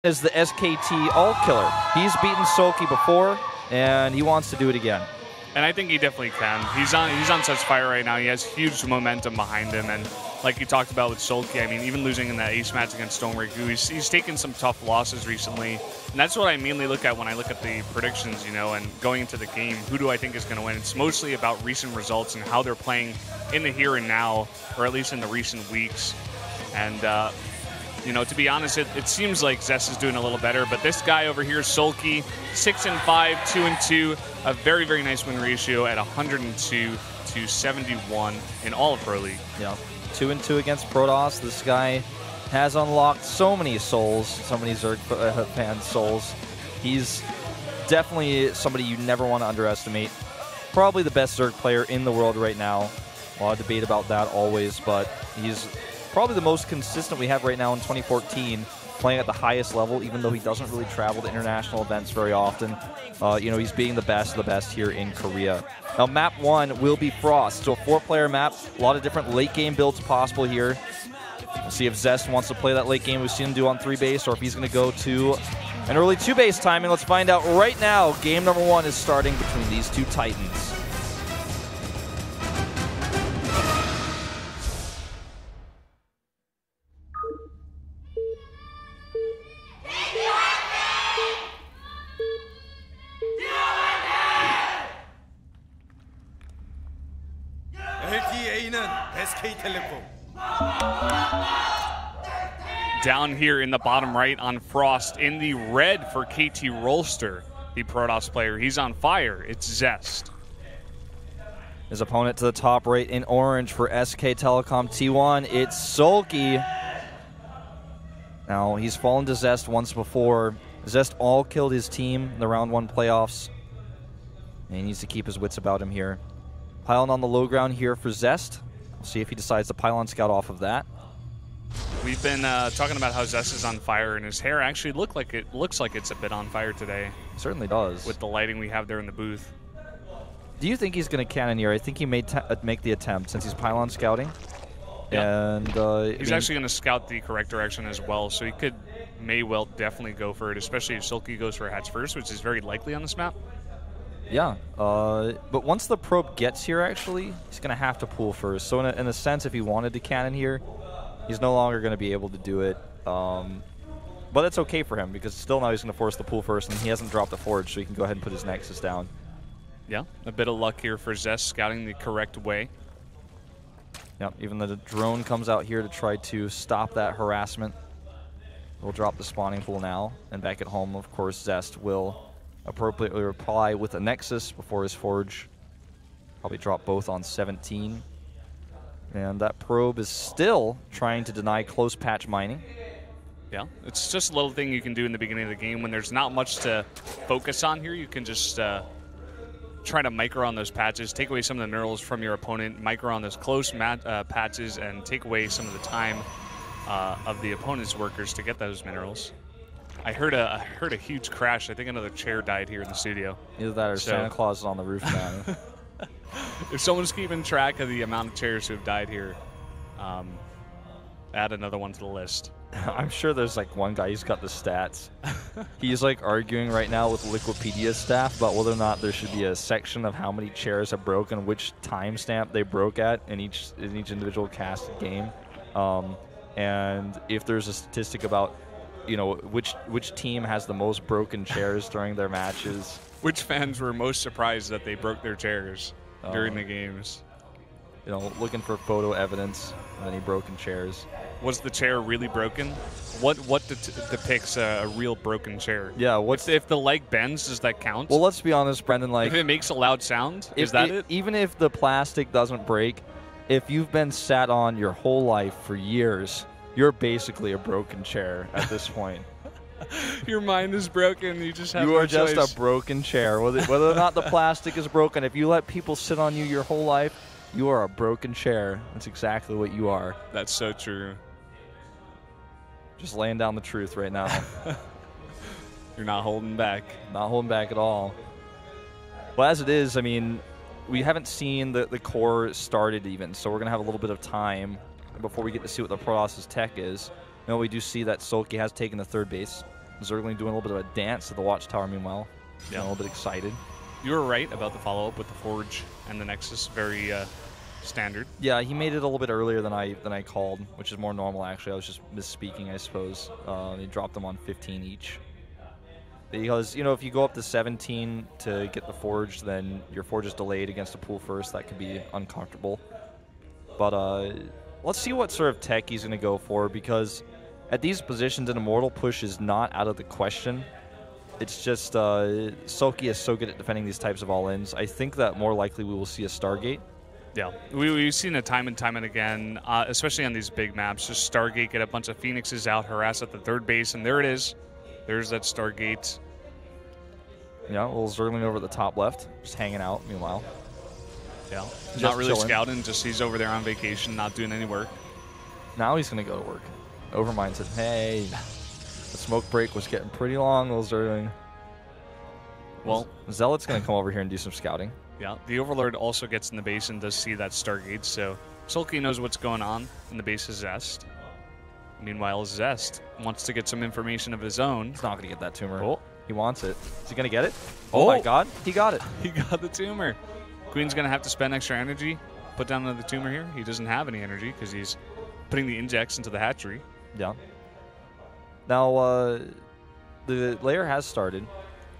Is the SKT all killer. He's beaten SoulKey before, and he wants to do it again. And I think he definitely can. He's on such fire right now. He has huge momentum behind him, and like you talked about with SoulKey, I mean, even losing in that ace match against Stonebrick, he's taken some tough losses recently, and that's what I mainly look at when I look at the predictions, you know, and going into the game. Who do I think is going to win? It's mostly about recent results and how they're playing in the here and now, or at least in the recent weeks. And you know, to be honest, it seems like Zest is doing a little better, but this guy over here, SoulKey, 6-5, 2-2, a very, very nice win ratio at 102 to 71 in all of Pro League. Yeah, 2-2 against Protoss. This guy has unlocked so many souls, so many Zerg fans' souls. He's definitely somebody you never want to underestimate. Probably the best Zerg player in the world right now. A lot of debate about that always, but he's probably the most consistent we have right now in 2014, playing at the highest level, even though he doesn't really travel to international events very often. You know, he's being the best of the best here in Korea. Now, map 1 will be Frost, so a 4-player map, a lot of different late game builds possible here. We'll see if Zest wants to play that late game we've seen him do on 3-base, or if he's going to go to an early 2-base timing. Let's find out right now. Game number 1 is starting between these two titans. Down here in the bottom right on Frost, in the red for KT Rolster, the Protoss player. He's on fire. It's Zest. His opponent to the top right in orange for SKT1, it's SoulKey. Now, he's fallen to Zest once before. Zest all killed his team in the round 1 playoffs. And he needs to keep his wits about him here. Pylon on the low ground here for Zest. We'll see if he decides to pylon scout off of that. We've been talking about how Zest is on fire, and his hair actually looks like it's a bit on fire today. It certainly does. With the lighting we have there in the booth. Do you think he's going to cannoneer? I think he may make the attempt since he's pylon scouting. Yeah. And he's actually going to scout the correct direction as well, so he may well definitely go for it, especially if SoulKey goes for a hatch first, which is very likely on this map. Yeah, but once the probe gets here, actually, he's going to have to pull first. So in a sense, if he wanted to cannon here, he's no longer going to be able to do it. But it's okay for him, because still now he's going to force the pull first, and he hasn't dropped a forge, so he can go ahead and put his Nexus down. Yeah, a bit of luck here for Zest, scouting the correct way. Yeah, even the drone comes out here to try to stop that harassment. We'll drop the spawning pool now, and back at home, of course, Zest will appropriately reply with a Nexus before his forge. Probably drop both on 17. And that probe is still trying to deny close patch mining. Yeah, it's just a little thing you can do in the beginning of the game when there's not much to focus on here. You can just try to micro on those patches, take away some of the minerals from your opponent, micro on those close patches, and take away some of the time of the opponent's workers to get those minerals. I heard a huge crash. I think another chair died here in the studio. Either that or Santa Claus is on the roof now. If someone's keeping track of the amount of chairs who have died here, add another one to the list. I'm sure there's like one guy who's got the stats. He's like arguing right now with Wikipedia staff about whether or not there should be a section of how many chairs have broken, which timestamp they broke at in each individual casted game, and if there's a statistic about, you know, which team has the most broken chairs during their matches. Which fans were most surprised that they broke their chairs during the games? You know, looking for photo evidence of any broken chairs. Was the chair really broken? What depicts a real broken chair? Yeah, if the leg bends, does that count? Well, let's be honest, Brendan. Like, if it makes a loud sound, is that it? Even if the plastic doesn't break, if you've been sat on your whole life for years, you're basically a broken chair at this point. Your mind is broken. You just have You are just a broken chair. Whether or not the plastic is broken, if you let people sit on you your whole life, you are a broken chair. That's exactly what you are. That's so true. Just laying down the truth right now. You're not holding back. Not holding back at all. Well, as it is, I mean, we haven't seen the core started even, so we're going to have a little bit of time before we get to see what the Protoss' tech is. You know, we do see that SoulKey has taken the third base. Zergling doing a little bit of a dance to the Watchtower meanwhile. Yeah. A little bit excited. You were right about the follow-up with the Forge and the Nexus. Very standard. Yeah, he made it a little bit earlier than I called, which is more normal, actually. I was just misspeaking, I suppose. They dropped them on 15 each. Because, you know, if you go up to 17 to get the Forge, then your Forge is delayed against a pool first. That could be uncomfortable. But let's see what sort of tech he's going to go for, because at these positions, an Immortal push is not out of the question. It's just SoulKey is so good at defending these types of all-ins. I think that more likely we will see a Stargate. Yeah, we've seen it time and time and again, especially on these big maps. Just Stargate, get a bunch of Phoenixes out, harass at the third base, and there it is. There's that Stargate. Yeah, a little Zergling over at the top left, just hanging out meanwhile. Yeah, Just not really chilling. scouting, just he's over there on vacation, not doing any work. Now he's going to go to work. Overmind said, hey, the smoke break was getting pretty long, little Zergling. Well, Zealot's going to come over here and do some scouting. Yeah, the Overlord also gets in the base and does see that Stargate, so SoulKey knows what's going on in the base of Zest. Meanwhile, Zest wants to get some information of his own. He's not going to get that tumor. Oh. He wants it. Is he going to get it? Oh my god, he got it. He got the tumor. Queen's going to have to spend extra energy, put down another tumor here. He doesn't have any energy because he's putting the injects into the hatchery. Yeah. Now, the layer has started,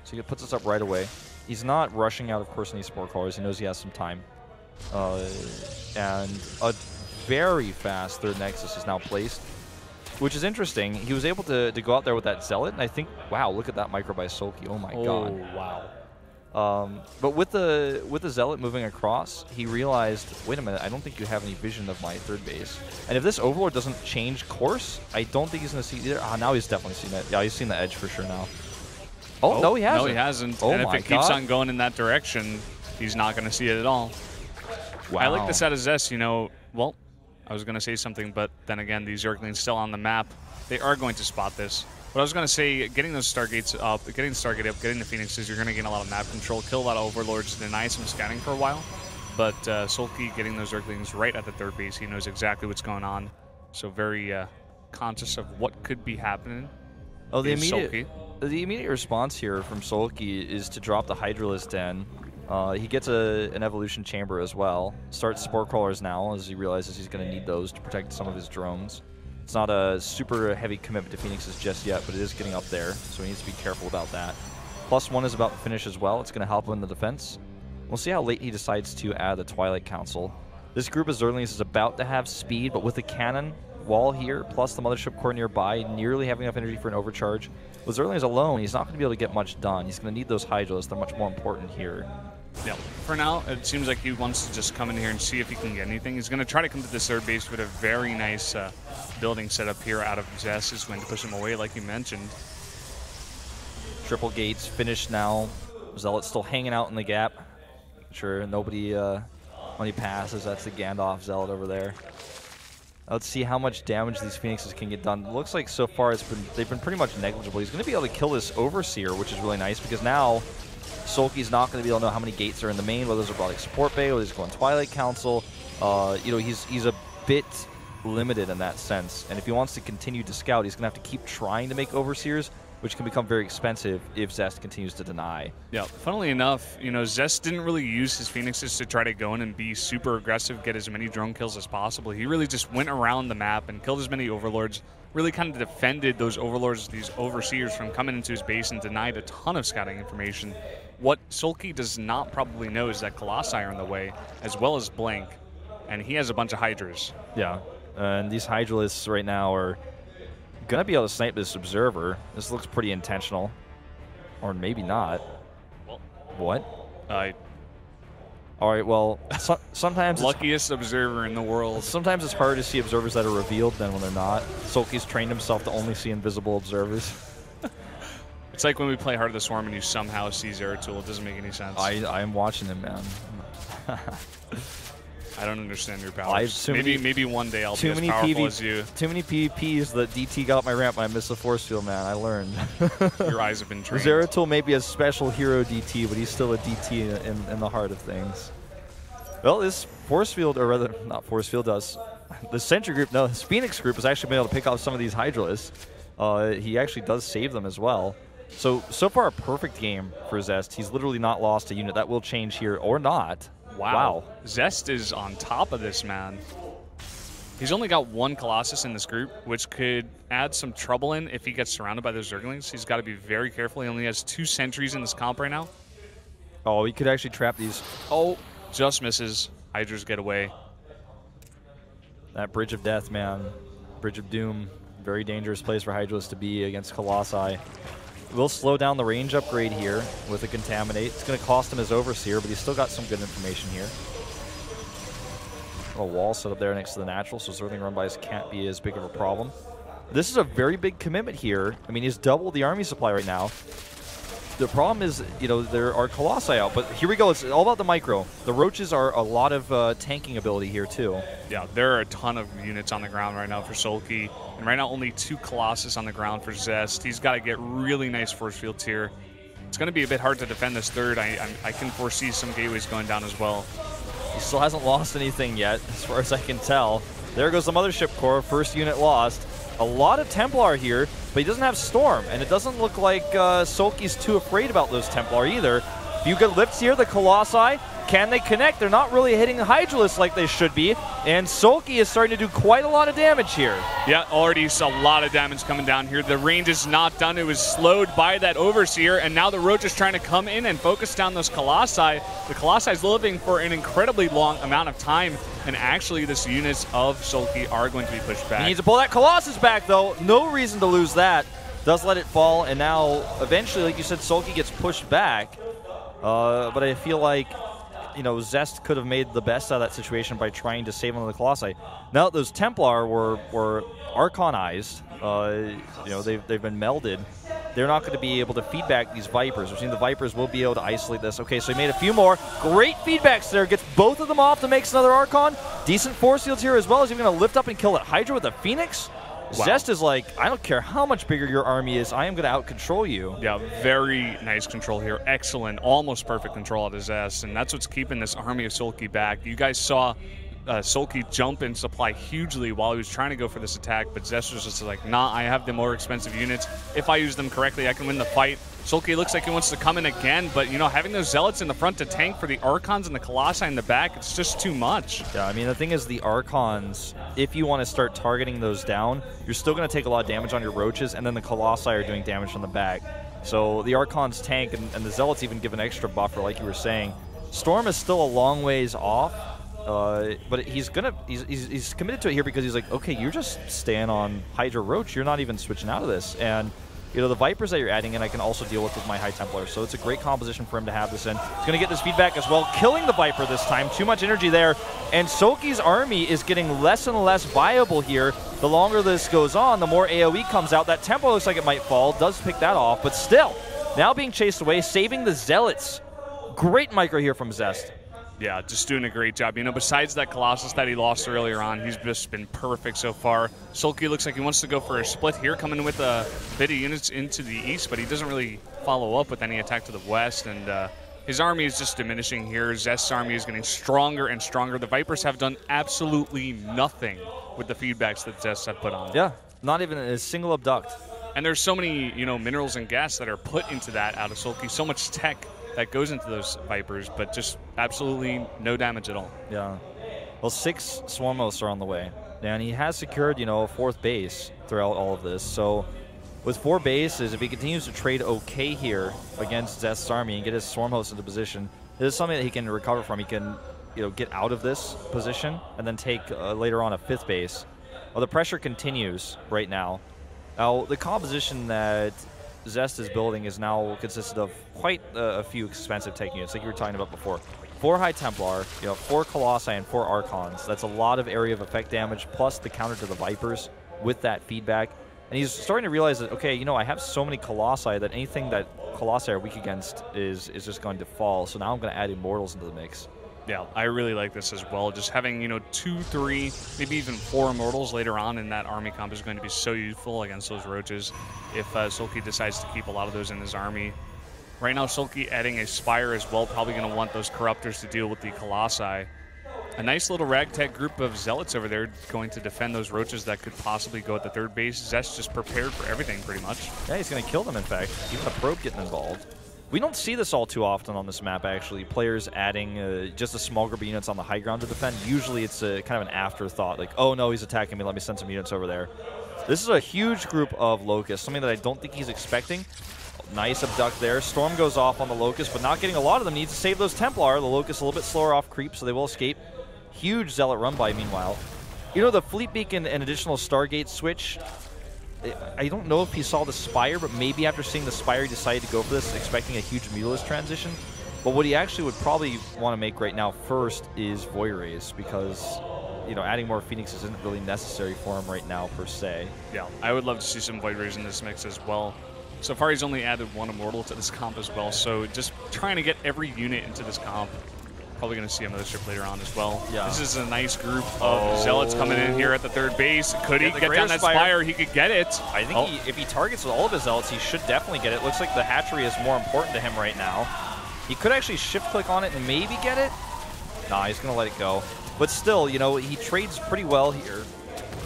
so he puts us up right away. He's not rushing out, of course, any sport callers. He knows he has some time. And a very fast third Nexus is now placed, which is interesting. He was able to go out there with that Zealot, and I think, wow, look at that micro by SoulKey. Oh my god. Wow. But with the Zealot moving across, he realized, wait a minute, I don't think you have any vision of my third base. And if this Overlord doesn't change course, I don't think he's going to see either. Ah, now he's definitely seen it. Yeah, he's seen the edge for sure now. Oh, no, he hasn't. No, he hasn't. Oh and if my it keeps God. on going in that direction, he's not going to see it at all. Wow. I like this out of Zest, you know. Well, I was going to say something, but then again, these Zerglings still on the map. They are going to spot this. But I was going to say, getting those Stargates up, getting the Stargate up, getting the Phoenixes, you're going to gain a lot of map control, kill a lot of Overlords, deny some scouting for a while. But SoulKey getting those Zerglings right at the third base, he knows exactly what's going on. So very conscious of what could be happening. Oh, the SoulKey. immediate response here from SoulKey is to drop the Hydralisk Den. He gets an evolution chamber as well. Starts spore crawlers now as he realizes he's going to need those to protect some of his drones. It's not a super heavy commitment to Phoenixes just yet, but it is getting up there, so he needs to be careful about that. +1 is about to finish as well. It's going to help him in the defense. We'll see how late he decides to add the Twilight Council. This group of Zerglings is about to have speed, but with the cannon wall here, plus the Mothership core nearby, nearly having enough energy for an overcharge. With Zerglings alone, he's not going to be able to get much done. He's going to need those Hydralisks. They're much more important here. Yeah. For now, it seems like he wants to just come in here and see if he can get anything. He's going to try to come to this third base with a very nice building set up here out of Zest. Is going to push him away, like you mentioned. Triple gates finished now. Zealot's still hanging out in the gap. Sure, nobody when he passes. That's the Gandalf Zealot over there. Let's see how much damage these Phoenixes can get done. It looks like so far they've been pretty much negligible. He's going to be able to kill this Overseer, which is really nice because now SoulKey's not going to be able to know how many gates are in the main, whether those are Robotic Support Bay, whether he's going Twilight Council. You know, he's a bit limited in that sense. And if he wants to continue to scout, he's going to have to keep trying to make Overseers, which can become very expensive if Zest continues to deny. Yeah, funnily enough, you know, Zest didn't really use his Phoenixes to try to go in and be super aggressive, get as many drone kills as possible. He really just went around the map and killed as many Overlords, really kind of defended those Overlords, these Overseers, from coming into his base and denied a ton of scouting information. What SoulKey does not probably know is that Colossi are in the way, as well as Blank, and he has a bunch of Hydras. Yeah, and these Hydralisks right now are going to be able to snipe this Observer. This looks pretty intentional. Or maybe not. Well, what? All right, well, sometimes luckiest Observer in the world. Sometimes it's hard to see Observers that are revealed than when they're not. SoulKey's trained himself to only see invisible Observers. It's like when we play Heart of the Swarm and you somehow see Zeratul. It doesn't make any sense. I am watching him, man. I don't understand your powers. Maybe one day I'll be as powerful as you. Too many PvPs that DT got up my ramp and I missed the force field, man. I learned. Your eyes have been trained. Zeratul may be a special hero DT, but he's still a DT in the heart of things. Well, this force field, or rather, not force field, the Sentry group, no, this Phoenix group has actually been able to pick off some of these Hydralisks. he actually does save them as well. So far a perfect game for Zest. He's literally not lost a unit. That will change here or not. Wow. Zest is on top of this, man. He's only got 1 Colossus in this group, which could add some trouble in if he gets surrounded by those Zerglings. He's got to be very careful. He only has 2 sentries in this comp right now. Oh, he could actually trap these. Oh, just misses. Hydras get away. That Bridge of Death, man. Bridge of Doom. Very dangerous place for Hydras to be against Colossi. We'll slow down the range upgrade here with a Contaminate. It's going to cost him his Overseer, but he's still got some good information here. A wall set up there next to the natural, so Zergling run-bys can't be as big of a problem. This is a very big commitment here. I mean, he's doubled the army supply right now. The problem is, you know, there are Colossi out, but here we go. It's all about the micro. The Roaches are a lot of tanking ability here, too. Yeah, there are a ton of units on the ground right now for SoulKey, and right now only 2 Colossus on the ground for Zest. He's got to get really nice force fields here. It's going to be a bit hard to defend this third. I can foresee some gateways going down as well. He still hasn't lost anything yet, as far as I can tell. There goes the Mothership Core, first unit lost. A lot of Templar here, but he doesn't have Storm, and it doesn't look like SoulKey's too afraid about those Templar either. Few good lifts here, the Colossi. Can they connect? They're not really hitting the Hydralisks like they should be, and SoulKey is starting to do quite a lot of damage here. Yeah, already saw a lot of damage coming down here. The range is not done. It was slowed by that Overseer, and now the Roach is trying to come in and focus down those Colossi. The Colossi is living for an incredibly long amount of time, and actually these units of SoulKey are going to be pushed back. He needs to pull that Colossus back, though. No reason to lose that. Does let it fall, and now eventually, like you said, SoulKey gets pushed back. But I feel like, you know, Zest could have made the best out of that situation by trying to save one of the Colossi. Now that those Templar were Archonized, you know, they've been melded, they're not going to be able to feedback these Vipers. We've seen the Vipers will be able to isolate this. Okay, so he made a few more. Great feedbacks there. Gets both of them off to make another Archon. Decent force fields here as well. Is he going to lift up and kill that Hydra with a Phoenix? Wow. Zest is like, I don't care how much bigger your army is, I am going to out-control you. Yeah, very nice control here. Excellent, almost perfect control out of Zest, and that's what's keeping this army of SoulKey back. You guys saw SoulKey jump in supply hugely while he was trying to go for this attack, but Zest was just like, nah, I have the more expensive units. If I use them correctly, I can win the fight. SoulKey looks like he wants to come in again, but, you know, having those Zealots in the front to tank for the Archons and the Colossi in the back, it's just too much. Yeah, I mean, the thing is, the Archons, if you want to start targeting those down, you're still going to take a lot of damage on your Roaches, and then the Colossi are doing damage from the back. So the Archons tank, and the Zealots even give an extra buffer, like you were saying. Storm is still a long ways off, but he's committed to it here because he's like, okay, you're just staying on Hydra Roach, you're not even switching out of this. And you know, the Vipers that you're adding in, I can also deal with my High Templar. So it's a great composition for him to have this in. He's going to get this feedback as well, killing the Viper this time. Too much energy there. And SoulKey's army is getting less and less viable here. The longer this goes on, the more AoE comes out. That Templar looks like it might fall. Does pick that off, but still, now being chased away, saving the Zealots. Great micro here from Zest. Yeah, just doing a great job. You know, besides that Colossus that he lost earlier on, he's just been perfect so far. SoulKey looks like he wants to go for a split here, coming with a bit of units into the east, but he doesn't really follow up with any attack to the west, and his army is just diminishing here. Zest's army is getting stronger and stronger. The Vipers have done absolutely nothing with the feedbacks that Zest have put on. Yeah, not even a single abduct. And there's so many, you know, minerals and gas that are put into that out of SoulKey, so much tech that goes into those Vipers, but just absolutely no damage at all. Yeah. Well, 6 Swarmos are on the way, and he has secured, you know, a 4th base throughout all of this. So with 4 bases, if he continues to trade okay here against Zest's army and get his Swarmhost into position, this is something that he can recover from. He can, you know, get out of this position and then take later on a 5th base. Well, the pressure continues right now. Now, the composition that Zest is building is now consisted of quite a few expensive tech units, like you were talking about before. 4 High Templar, you know, 4 Colossi and 4 Archons. That's a lot of area of effect damage, plus the counter to the Vipers with that feedback. And he's starting to realize that, okay, you know, I have so many Colossi that anything that Colossi are weak against is just going to fall. So now I'm going to add Immortals into the mix. Yeah, I really like this as well. Just having, you know, 2, 3, maybe even 4 Immortals later on in that army comp is going to be so useful against those Roaches if SoulKey decides to keep a lot of those in his army. Right now, SoulKey adding a Spire as well, probably going to want those Corruptors to deal with the Colossi. A nice little ragtag group of zealots over there going to defend those roaches that could possibly go at the third base. Zest just prepared for everything pretty much. Yeah, he's going to kill them, in fact. Even a probe getting involved. We don't see this all too often on this map, actually. Players adding just a small group of units on the high ground to defend. Usually it's a kind of an afterthought, like, oh no, he's attacking me, let me send some units over there. This is a huge group of locusts, something that I don't think he's expecting. Nice abduct there. Storm goes off on the locust, but not getting a lot of them. Needs to save those Templar. The locust a little bit slower off creep, so they will escape. Huge zealot run by, meanwhile. You know, the Fleet Beacon and additional Stargate switch, I don't know if he saw the Spire, but maybe after seeing the Spire, he decided to go for this, expecting a huge Mutalisk transition. But what he actually would probably want to make right now first is Void Rays, because, you know, adding more Phoenixes isn't really necessary for him right now, per se. Yeah, I would love to see some Void Rays in this mix as well. So far, he's only added 1 Immortal to this comp as well, so just trying to get every unit into this comp. Probably going to see a Mothership later on as well. Yeah. This is a nice group of Zealots coming in here at the third base. Could he get down that Spire? He could get it. I think if he targets with all of his Zealots, he should definitely get it. Looks like the hatchery is more important to him right now. He could actually shift-click on it and maybe get it. Nah, he's going to let it go. But still, you know, he trades pretty well here.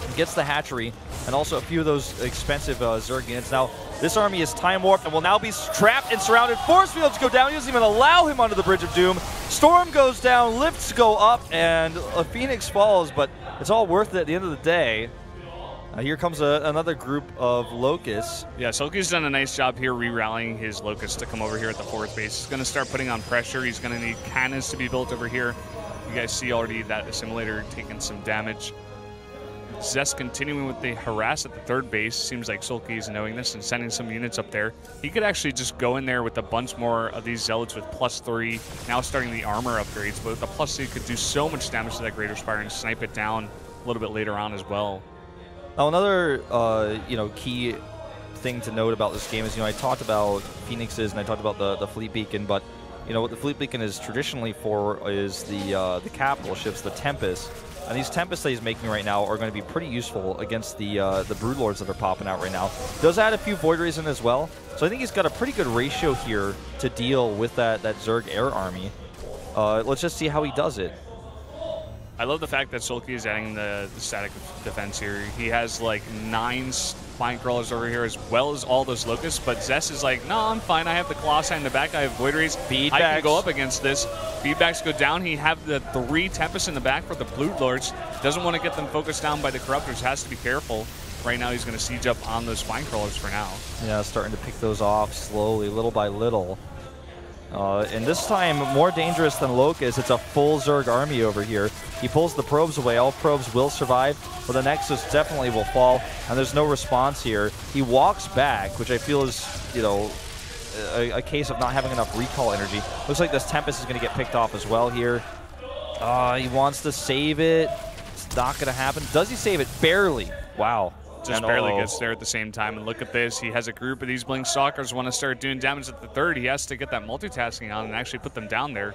He gets the hatchery and also a few of those expensive Zerg units. Now, this army is time-warped and will now be trapped and surrounded. Force fields go down. He doesn't even allow him onto the Bridge of Doom. Storm goes down, lifts go up, and a Phoenix falls, but it's all worth it at the end of the day. Here comes another group of locusts. Yeah, SoulKey's done a nice job here re-rallying his locusts to come over here at the fourth base. He's going to start putting on pressure. He's going to need cannons to be built over here. You guys see already that assimilator taking some damage. Zest continuing with the harass at the third base. Seems like SoulKey is knowing this and sending some units up there. He could actually just go in there with a bunch more of these Zealots with +3. Now starting the armor upgrades, but with the +3 could do so much damage to that Greater Spire and snipe it down a little bit later on as well. Now another you know, key thing to note about this game is, you know, I talked about Phoenixes and I talked about the Fleet Beacon, but you know what the Fleet Beacon is traditionally for is the capital ships, the Tempest. And these Tempests that he's making right now are going to be pretty useful against the Broodlords that are popping out right now. Does add a few Void Rays in as well. So I think he's got a pretty good ratio here to deal with that Zerg air army. Let's just see how he does it. I love the fact that SoulKey is adding the static defense here. He has like 9 spine crawlers over here as well as all those locusts, but Zest is like, no, I'm fine. I have the Colossi in the back. I have Void Rays. I can go up against this. Feedbacks go down. He have the 3 Tempests in the back for the Broodlords. Doesn't want to get them focused down by the Corruptors. Has to be careful. Right now he's going to siege up on those spine crawlers for now. Yeah, starting to pick those off slowly, little by little. And this time, more dangerous than Locust, it's a full Zerg army over here. He pulls the probes away. All probes will survive, but the Nexus definitely will fall, and there's no response here. He walks back, which I feel is, you know, a case of not having enough recall energy. Looks like this Tempest is going to get picked off as well here. He wants to save it. It's not going to happen. Does he save it? Barely. Wow. Just barely gets there at the same time. And look at this. He has a group of these Blink Stalkers want to start doing damage at the third. He has to get that multitasking on and actually put them down there.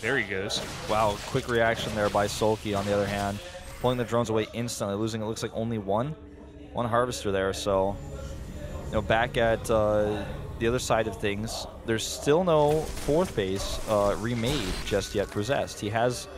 There he goes. Wow, quick reaction there by SoulKey on the other hand. Pulling the drones away instantly, losing it looks like only one Harvester there. So, you know, back at the other side of things, there's still no fourth base remade just yet for Zest. He has,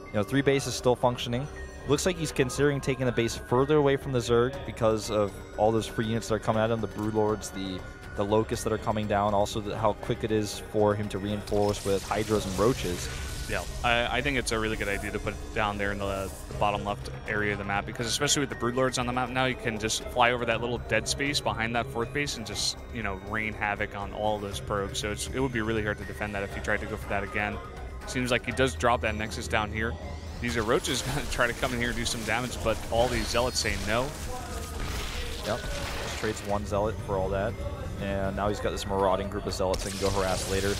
you know, 3 bases still functioning. Looks like he's considering taking the base further away from the Zerg because of all those free units that are coming at him, the Broodlords, the Locusts that are coming down, also how quick it is for him to reinforce with Hydras and Roaches. Yeah, I think it's a really good idea to put it down there in the bottom left area of the map, because especially with the Broodlords on the map now, you can just fly over that little dead space behind that fourth base and just, you know, rain havoc on all those probes. So it would be really hard to defend that if he tried to go for that again. Seems like he does drop that Nexus down here. These are Roaches going to try to come in here and do some damage, but all these Zealots say no. Yep, just trades 1 Zealot for all that. And now he's got this marauding group of Zealots that can go harass later.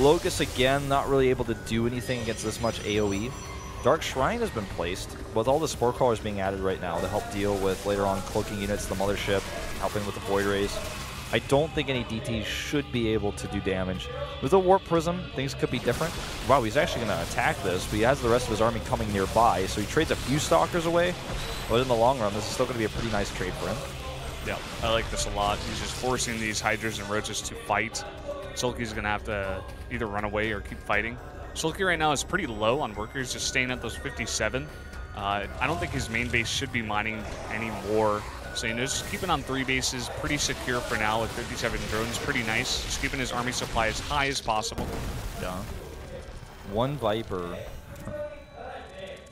Locust, again, not really able to do anything against this much AoE. Dark Shrine has been placed, with all the Spore Crawlers being added right now to help deal with, later on, cloaking units, the Mothership, helping with the Void Rays. I don't think any DTs should be able to do damage. With a Warp Prism, things could be different. Wow, he's actually going to attack this, but he has the rest of his army coming nearby, so he trades a few Stalkers away. But in the long run, this is still going to be a pretty nice trade for him. Yeah, I like this a lot. He's just forcing these Hydras and Roaches to fight. SoulKey's going to have to either run away or keep fighting. SoulKey right now is pretty low on workers, just staying at those 57. I don't think his main base should be mining anymore. So, you know, just keeping on 3 bases, pretty secure for now with 57 drones, pretty nice. Just keeping his army supply as high as possible. Yeah. 1 Viper.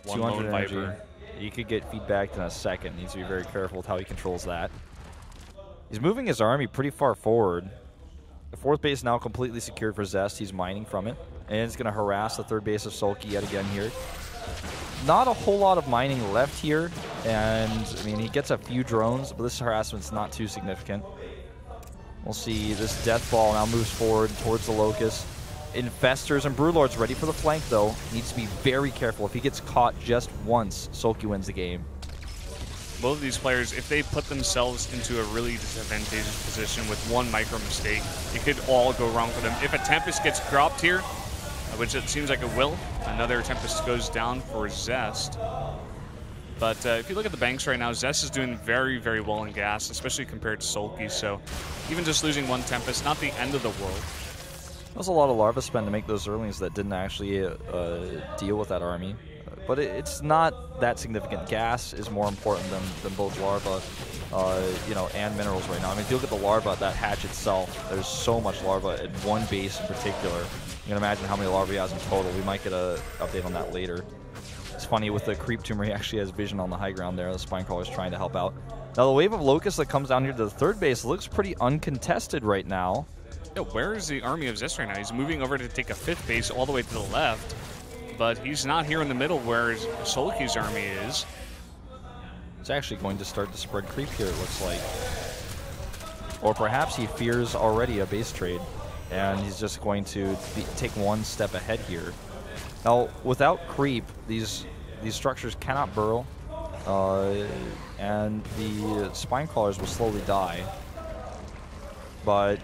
1 lone energy. Viper. You could get feedback in a second. Needs to be very careful with how he controls that. He's moving his army pretty far forward. The 4th base now completely secured for Zest. He's mining from it. And it's going to harass the 3rd base of SoulKey yet again here. Not a whole lot of mining left here. And, I mean, he gets a few drones, but this harassment's not too significant. We'll see. This Death Ball now moves forward towards the Locust. Infestors and Brewlords ready for the flank, though. Needs to be very careful. If he gets caught just once, SoulKey wins the game. Both of these players, if they put themselves into a really disadvantageous position with 1 micro mistake, it could all go wrong for them. If a Tempest gets dropped here, which it seems like it will, another Tempest goes down for Zest. But if you look at the banks right now, Zest is doing very, very well in gas, especially compared to SoulKey. So even just losing 1 Tempest, not the end of the world. That was a lot of larva spend to make those Zerlings that didn't actually deal with that army. But it's not that significant. Gas is more important than both larva, you know, and minerals right now. I mean, if you look at the larva, that hatch itself, there's so much larva at 1 base in particular. You can imagine how many larvae he has in total. We might get an update on that later. It's funny, with the creep tumor, he actually has vision on the high ground there. The Spinecrawler's trying to help out. Now, the wave of locusts that comes down here to the 3rd base looks pretty uncontested right now. Yeah, where is the army of Zest right now? He's moving over to take a 5th base all the way to the left, but he's not here in the middle where SoulKey's army is. He's actually going to start to spread creep here, it looks like. Or perhaps he fears already a base trade, and he's just going to take 1 step ahead here. Now, without creep, these structures cannot burrow, and the Spinecrawlers will slowly die. But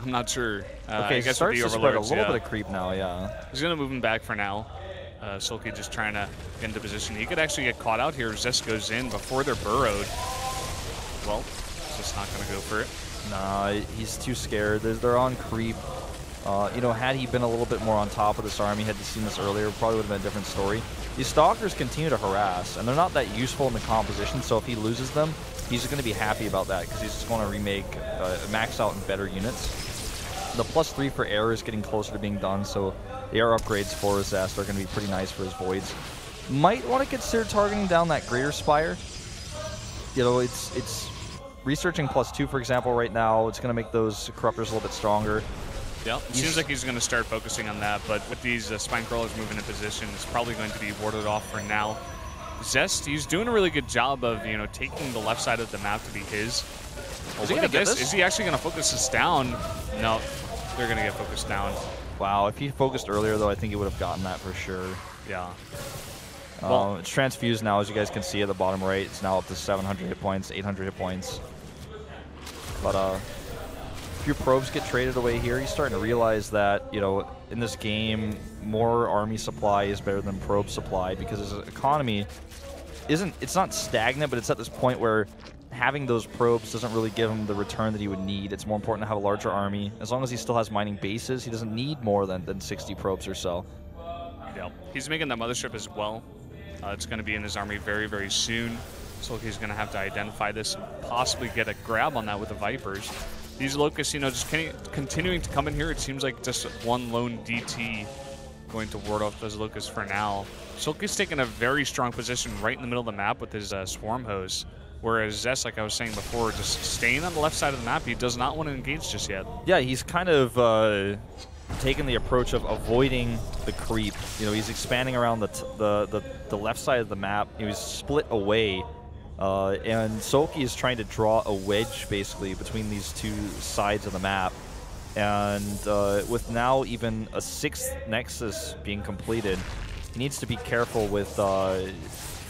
I'm not sure. okay, I guess starts to spread a little yeah. bit of creep now, yeah. He's going to move him back for now. SoulKey just trying to get into position. He could actually get caught out here if Zest goes in before they're burrowed. Well, he's just not going to go for it. Nah, he's too scared. They're on creep. You know, had he been a little bit more on top of this army, had he seen this earlier, probably would have been a different story. These Stalkers continue to harass, and they're not that useful in the composition, so if he loses them, he's going to be happy about that, because he's just going to remake, max out in better units. The +3 for air is getting closer to being done, so the air upgrades for Zest are going to be pretty nice for his voids. Might want to consider targeting down that Greater Spire. You know, it's researching +2, for example, right now. It's going to make those Corruptors a little bit stronger. Yeah, it seems like he's going to start focusing on that, but with these Spinecrawlers moving in position, it's probably going to be warded off for now. Zest, he's doing a really good job of, you know, taking the left side of the map to be his. Is he going to get this? Is he actually going to focus this down? No, they're going to get focused down. Wow, if he focused earlier, though, I think he would have gotten that for sure. Yeah. Well, it's transfused now, as you guys can see at the bottom right. It's now up to 700 hit points, 800 hit points. But a few probes get traded away here. He's starting to realize that, you know, in this game, more army supply is better than probe supply, because his economy it's not stagnant, but it's at this point where having those probes doesn't really give him the return that he would need. It's more important to have a larger army. As long as he still has mining bases, he doesn't need more than 60 probes or so. Yeah, he's making that mothership as well. It's going to be in his army very, very soon. So he's going to have to identify this and possibly get a grab on that with the Vipers. These Locusts, you know, just continuing to come in here. It seems like just 1 lone DT going to ward off those Locusts for now. SoulKey's taking a very strong position right in the middle of the map with his Swarm Hose. Whereas Zest, like I was saying before, just staying on the left side of the map. He does not want to engage just yet. Yeah, he's kind of taking the approach of avoiding the creep. You know, he's expanding around the left side of the map. He's split away. And SoulKey is trying to draw a wedge, basically, between these 2 sides of the map. And with now even a 6th Nexus being completed, he needs to be careful with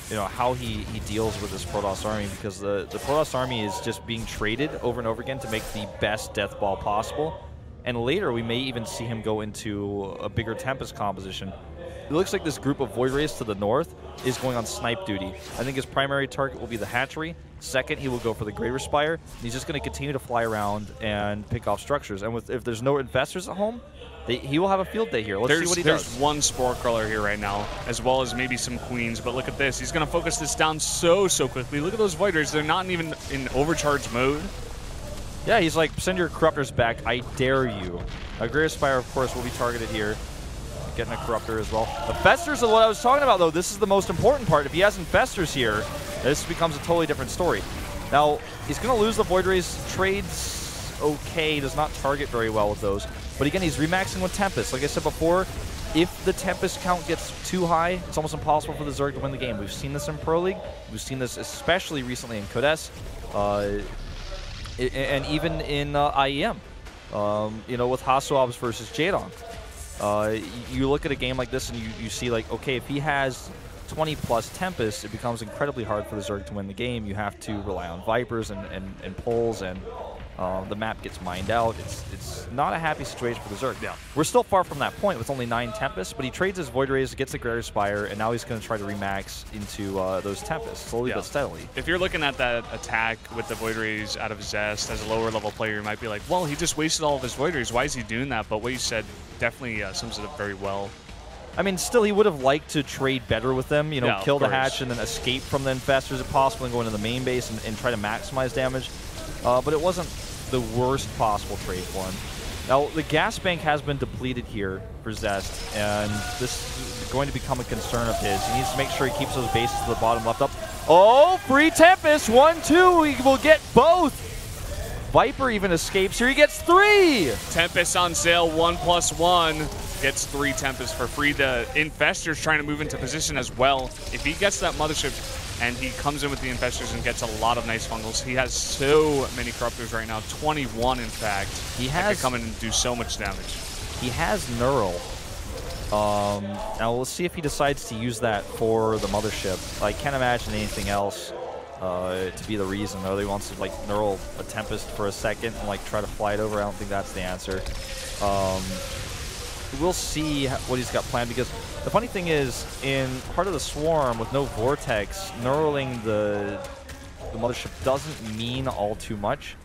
you know, how he deals with this Protoss army, because the Protoss army is just being traded over and over again to make the best Death Ball possible. And later, we may even see him go into a bigger Tempest composition. It looks like this group of Void Rays to the north is going on snipe duty. I think his primary target will be the hatchery, Second, he will go for the Greater Spire. He's just going to continue to fly around and pick off structures. And if there's no infestors at home, he will have a field day here. Let's see what he does. There's one Spore Crawler here right now, as well as maybe some Queens. But look at this. He's going to focus this down so quickly. Look at those Void Rays. They're not even in overcharge mode. Yeah, he's like, send your Corruptors back. I dare you. A Greater Spire, of course, will be targeted here. Getting a Corruptor as well. The Festers are what I was talking about, though. This is the most important part. If he has Infestors here, this becomes a totally different story. Now, he's going to lose the Void Rays. Trades okay. Does not target very well with those. But again, he's remaxing with Tempest. Like I said before, if the Tempest count gets too high, it's almost impossible for the Zerg to win the game. We've seen this in Pro League. We've seen this especially recently in Codes. And even in IEM, you know, with Hasuabs versus Jadon. You look at a game like this and you see, like, okay, if he has 20+ Tempest, it becomes incredibly hard for the Zerg to win the game. You have to rely on Vipers and pulls, and the map gets mined out. It's not a happy situation for the Zerg. Yeah. We're still far from that point with only 9 Tempests, but he trades his Void Rays, gets the Greater Spire, and now he's going to try to remax into those Tempests, slowly but steadily. If you're looking at that attack with the Void Rays out of Zest as a lower level player, you might be like, well, he just wasted all of his Void Rays. Why is he doing that? But what you said definitely sums it up very well. I mean, still, he would have liked to trade better with them, you know, kill the hatch and then escape from the Infestors if possible and go into the main base and try to maximize damage. But it wasn't the worst possible trade for him. Now, the gas bank has been depleted here for Zest, and this is going to become a concern of his. He needs to make sure he keeps those bases to the bottom left up. Oh, free Tempest, 1-2, he will get both. Viper even escapes here, he gets 3. Tempest on sale, 1+1. Gets 3 Tempest for free. The Infestor's trying to move into position as well. If he gets that Mothership and he comes in with the Infestors and gets a lot of nice fungals, he has so many Corruptors right now, 21 in fact. He has to come in and do so much damage. He has Neural. Now we'll see if he decides to use that for the Mothership. I can't imagine anything else to be the reason, though. He wants to like Neural a Tempest for a second and like try to fly it over. I don't think that's the answer. We'll see what he's got planned, because the funny thing is, in Heart of the Swarm with no Vortex, Neuraling the Mothership doesn't mean all too much.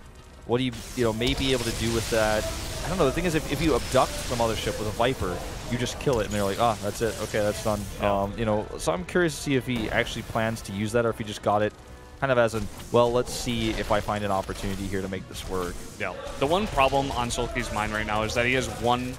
What he may be able to do with that, I don't know. The thing is, if you abduct the Mothership with a Viper, you just kill it, and they're like, ah, that's it. Okay, that's done. Yeah. So I'm curious to see if he actually plans to use that, or if he just got it kind of as an, well, let's see if I find an opportunity here to make this work. Yeah. The one problem on SoulKey's mine right now is that he has one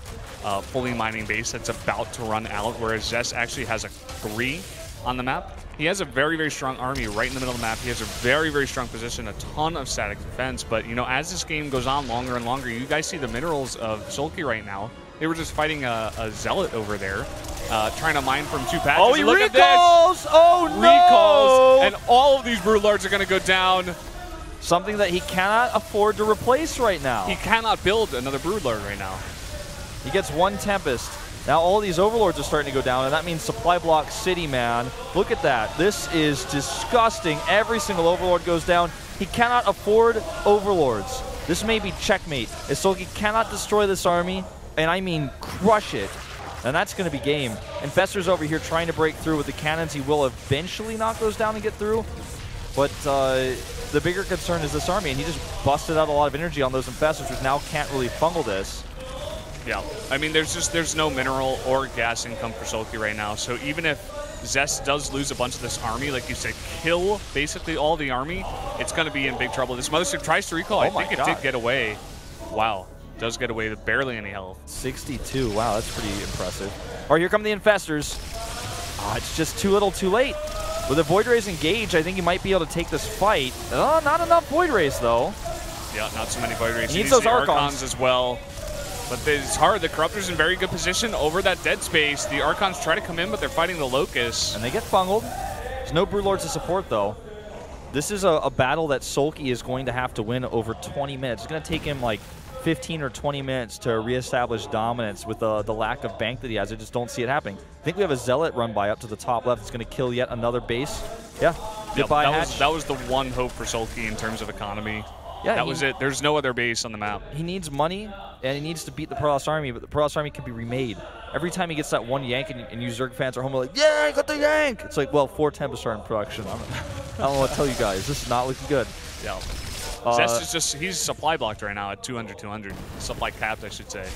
fully mining base that's about to run out, whereas Zest actually has a 3 on the map. He has a very, very strong army right in the middle of the map. He has a very, very strong position, a ton of static defense. But, as this game goes on longer and longer, you guys see the minerals of SoulKey right now. They were just fighting a Zealot over there, trying to mine from 2 patches. Oh, he Look recalls! At this. Oh, no! Recalls, and all of these Broodlords are going to go down. Something that he cannot afford to replace right now. He cannot build another Broodlord right now. He gets 1 Tempest. Now all these Overlords are starting to go down, and that means Supply Block City, man. Look at that. This is disgusting. Every single Overlord goes down. He cannot afford Overlords. This may be checkmate, as SoulKey cannot destroy this army, and I mean crush it. And that's going to be game. Infestor's over here trying to break through with the cannons. He will eventually knock those down and get through. But the bigger concern is this army, and he just busted out a lot of energy on those Infestors, which now can't really fungal this. Yeah, I mean, there's no mineral or gas income for SoulKey right now. So even if Zest does lose a bunch of this army, like you said, kill basically all the army, it's going to be in big trouble. This Mothership tries to recall. I think it did get away. Wow, does get away with barely any health. 62. Wow, that's pretty impressive. All right, here come the Infestors. It's just too little, too late. With the Void Rays engaged, I think he might be able to take this fight. Oh, not enough Void Rays though. Yeah, not so many Void Rays. He needs those Archons as well. But it's hard. The Corruptor's in very good position over that dead space. The Archons try to come in, but they're fighting the Locusts. And they get fungled. There's no Broodlords to support, though. This is a battle that SoulKey is going to have to win over 20 minutes. It's going to take him like 15 or 20 minutes to reestablish dominance with the lack of bank that he has. I just don't see it happening. I think we have a Zealot run by up to the top left. It's going to kill yet another base. Yeah. Goodbye, Hatch. That was the one hope for SoulKey in terms of economy. Yeah, that was it. There's no other base on the map. He needs money, and he needs to beat the Protoss army, but the Protoss army can be remade. Every time he gets that one yank, and you Zerg fans are home like, yeah, I got the yank! It's like, well, 4 Tempest are in production. I don't know what to tell you guys. This is not looking good. Yeah. Zest is just, he's supply blocked right now at 200. Supply capped, I should say.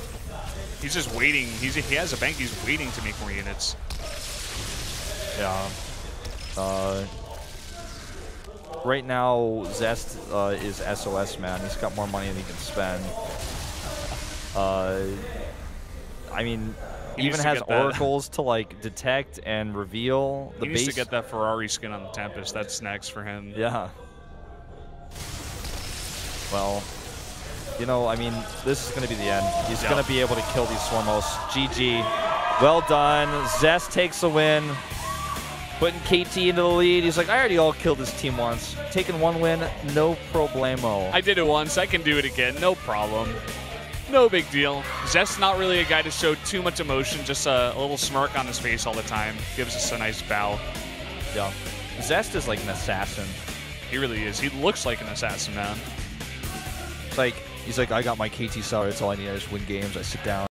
He's just waiting. He has a bank. He's waiting to make more units. Yeah. Right now, Zest is SOS, man. He's got more money than he can spend. I mean, he even has oracles to like detect and reveal. He needs to get that Ferrari skin on the Tempest. That's next for him. Yeah. Well, you know, I mean, this is going to be the end. He's going to be able to kill these Swarmos. GG. Well done. Zest takes the win. Putting KT into the lead. He's like, I already all killed this team once. Taking one win, no problemo. I did it once. I can do it again. No problem. No big deal. Zest's not really a guy to show too much emotion. Just a little smirk on his face all the time. Gives us a nice bow. Yeah. Zest is like an assassin. He really is. He looks like an assassin, man. Like, he's like, I got my KT salary. That's all I need. I just win games. I sit down.